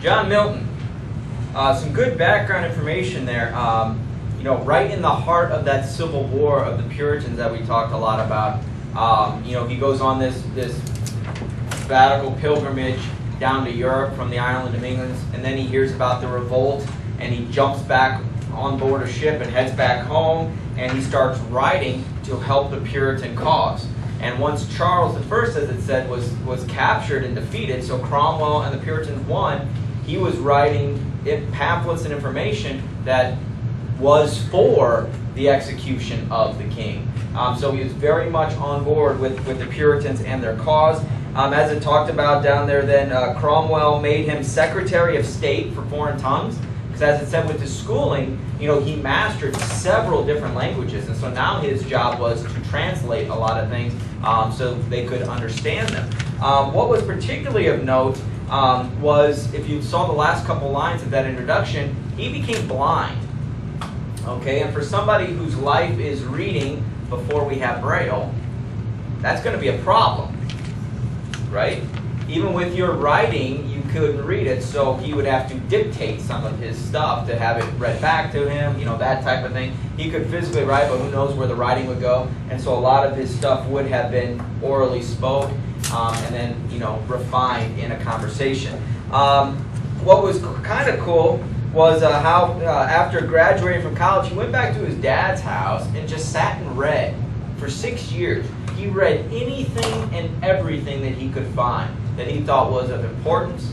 John Milton. Some good background information there. Right in the heart of that Civil War of the Puritans that we talked a lot about. He goes on this sabbatical pilgrimage down to Europe from the island of England, and then he hears about the revolt, and he jumps back on board a ship and heads back home, and he starts writing to help the Puritan cause. And once Charles I, as it said, was captured and defeated, so Cromwell and the Puritans won, he was writing pamphlets and information that was for the execution of the king. So he was very much on board with the Puritans and their cause. As it talked about down there then, Cromwell made him Secretary of State for Foreign Tongues, because as it said with his schooling, he mastered several different languages, and so now his job was to translate a lot of things so they could understand them. What was particularly of note was, if you saw the last couple lines of that introduction, he became blind. Okay, and for somebody whose life is reading before we have Braille, that's going to be a problem, right? Even with your writing, you couldn't read it, so he would have to dictate some of his stuff to have it read back to him, that type of thing. He could physically write, but who knows where the writing would go. And so a lot of his stuff would have been orally spoke and then, refined in a conversation. What was kind of cool was how after graduating from college, he went back to his dad's house and just sat and read for 6 years. He read anything and everything that he could find that he thought was of importance,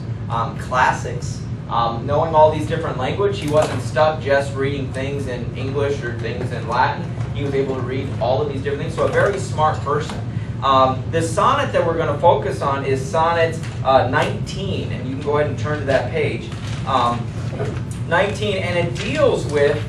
classics, knowing all these different languages. He wasn't stuck just reading things in English or things in Latin. He was able to read all of these different things, so a very smart person. This sonnet that we're going to focus on is Sonnet 19, and you can go ahead and turn to that page. 19, and it deals with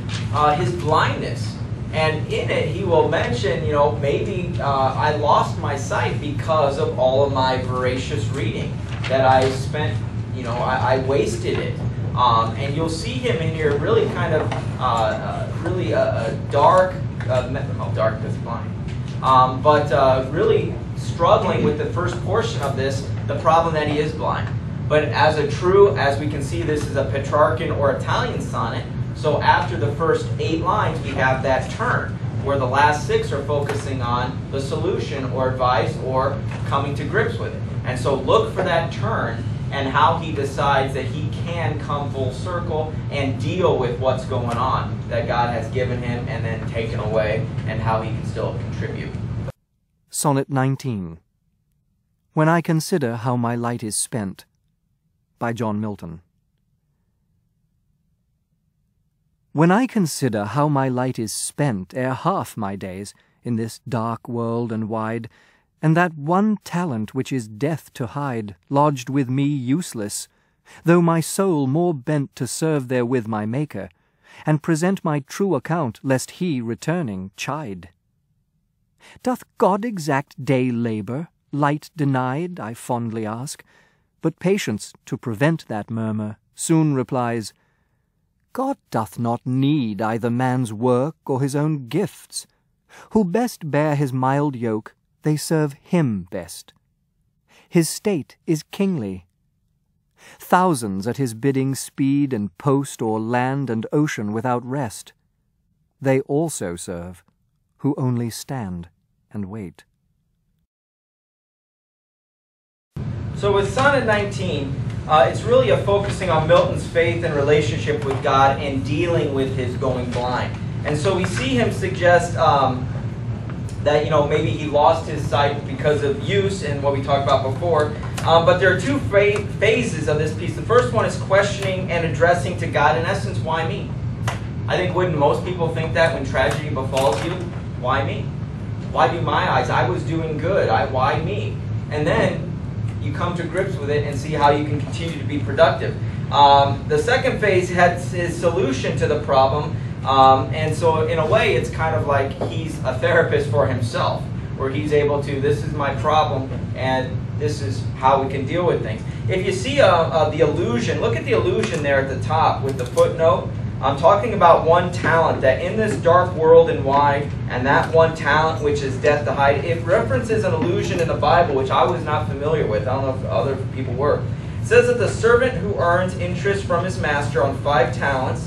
his blindness. And in it, he will mention, maybe I lost my sight because of all of my voracious reading that I spent, I wasted it. And you'll see him in here really kind of, really a dark, dark is blind, but really struggling with the first portion of this, the problem that he is blind. But as we can see, this is a Petrarchan or Italian sonnet. So after the first 8 lines, we have that turn, where the last 6 are focusing on the solution or advice or coming to grips with it. And so look for that turn and how he decides that he can come full circle and deal with what's going on that God has given him and then taken away, and how he can still contribute. Sonnet 19. When I consider how my light is spent, by John Milton. When I consider how my light is spent ere half my days in this dark world and wide, and that one talent which is death to hide, lodged with me useless, though my soul more bent to serve therewith my Maker, and present my true account, lest he, returning, chide. Doth God exact day labour, light denied, I fondly ask, but patience, to prevent that murmur, soon replies, God doth not need either man's work or his own gifts. Who best bear his mild yoke, they serve him best. His state is kingly. Thousands at his bidding speed and post o'er land and ocean without rest. They also serve, who only stand and wait. So with Sonnet 19, it's really a focusing on Milton's faith and relationship with God and dealing with his going blind. And so we see him suggest that maybe he lost his sight because of use and what we talked about before. But there are 2 phases of this piece. The first one is questioning and addressing to God, in essence, why me? I think wouldn't most people think that when tragedy befalls you? Why me? Why do my eyes? I was doing good. Why me? And then you come to grips with it and see how you can continue to be productive. The second phase has his solution to the problem, and so in a way it's kind of like he's a therapist for himself, where he's able to, this is my problem and this is how we can deal with things. If you see the illusion, look at the illusion there at the top with the footnote. I'm talking about one talent, that in this dark world and wide, and that one talent which is death to hide. It references an illusion in the Bible which I was not familiar with. I don't know if other people were. It says that the servant who earns interest from his master on 5 talents,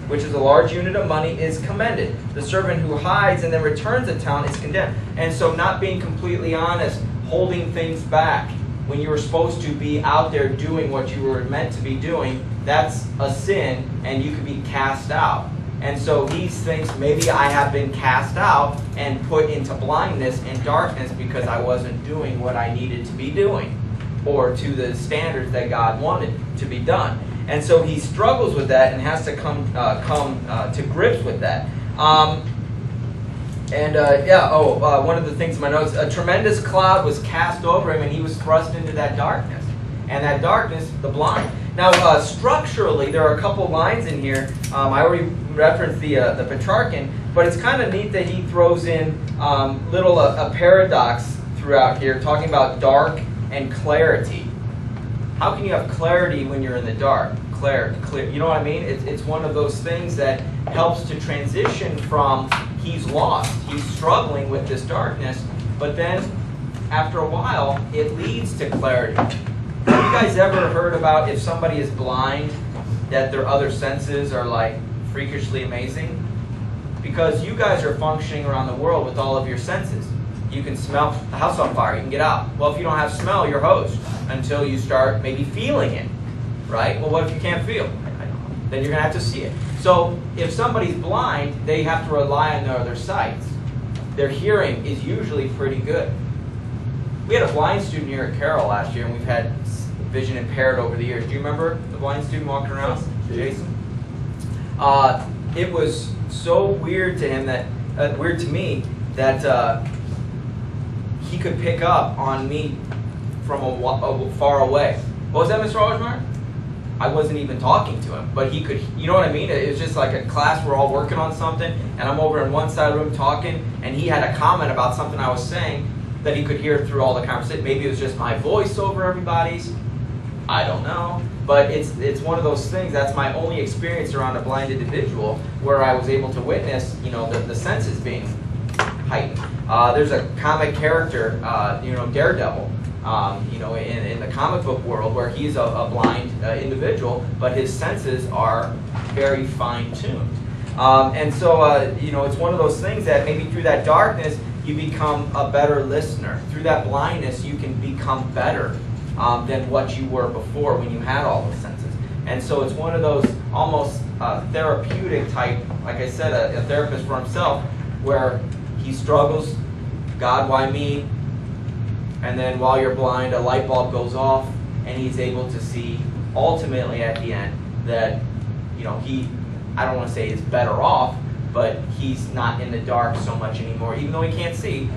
which is a large unit of money, is commended. The servant who hides and then returns a talent is condemned. And so not being completely honest, holding things back when you were supposed to be out there doing what you were meant to be doing, that's a sin, and you could be cast out. And so he thinks, maybe I have been cast out and put into blindness and darkness because I wasn't doing what I needed to be doing, or to the standards that God wanted to be done. And so he struggles with that and has to come to grips with that. One of the things in my notes, a tremendous cloud was cast over him and he was thrust into that darkness. And that darkness, the blind. Now, structurally, there are a couple lines in here. I already referenced the Petrarchan, but it's kind of neat that he throws in a paradox throughout here, talking about dark and clarity. How can you have clarity when you're in the dark? Clear. You know what I mean? It's one of those things that helps to transition from he's lost, he's struggling with this darkness, but then after a while, it leads to clarity. Have you guys ever heard about if somebody is blind, that their other senses are like freakishly amazing? Because you guys are functioning around the world with all of your senses. You can smell the house on fire, you can get out. Well, if you don't have smell, you're hosed until you start maybe feeling it, right? Well, what if you can't feel? Then you're going to have to see it. So if somebody's blind, they have to rely on their other sights. Their hearing is usually pretty good. We had a blind student here at Carroll last year, and we've had vision impaired over the years. Do you remember the blind student walking around? Jason? It was so weird to him that, weird to me, that he could pick up on me from far away. What was that, Mr. Aldersmeyer? I wasn't even talking to him, but he could, you know what I mean? It was just like a class, we're all working on something, and I'm over on one side of the room talking, and he had a comment about something I was saying that he could hear through all the conversation. Maybe it was just my voice over everybody's. I don't know. But it's one of those things, that's my only experience around a blind individual where I was able to witness, the senses being heightened. There's a comic character, Daredevil, in the comic book world where he's a blind individual, but his senses are very fine-tuned. And so, it's one of those things that maybe through that darkness, you become a better listener. Through that blindness, you can become better than what you were before when you had all those senses. And so it's one of those almost therapeutic type, like I said, a therapist for himself, where he struggles, God, why me? And then while you're blind, a light bulb goes off, and he's able to see ultimately at the end that, I don't want to say is better off, but he's not in the dark so much anymore. Even though he can't see,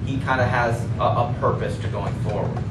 he kind of has a purpose to going forward.